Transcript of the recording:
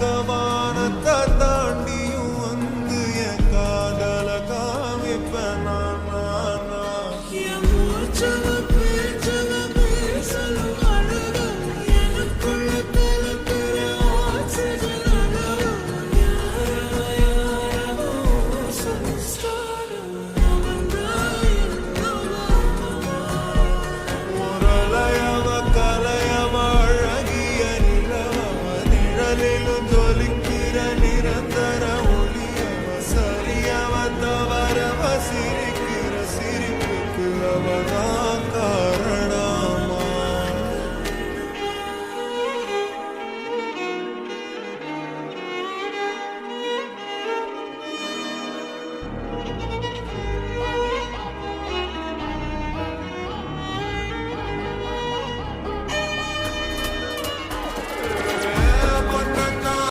கவானத்தை தாண்டியும் வந்து என் காதல காமிப்பேன் நான் என் மூச்சவ பேச்சவ பேசலும் அழக எனக்குள்ள கலக்கிற ஆக்சிஜன் அழக யாரவோ சம்ஸ்டாரம் முரளையவ கலையவ அழகிய நிலவ நிழலிலும் ஜொலிக்கிற நிரந்தர ஒளியவ சரியவ தவறவ சிரிக்கிற சிரிப்புக்கு அவதான்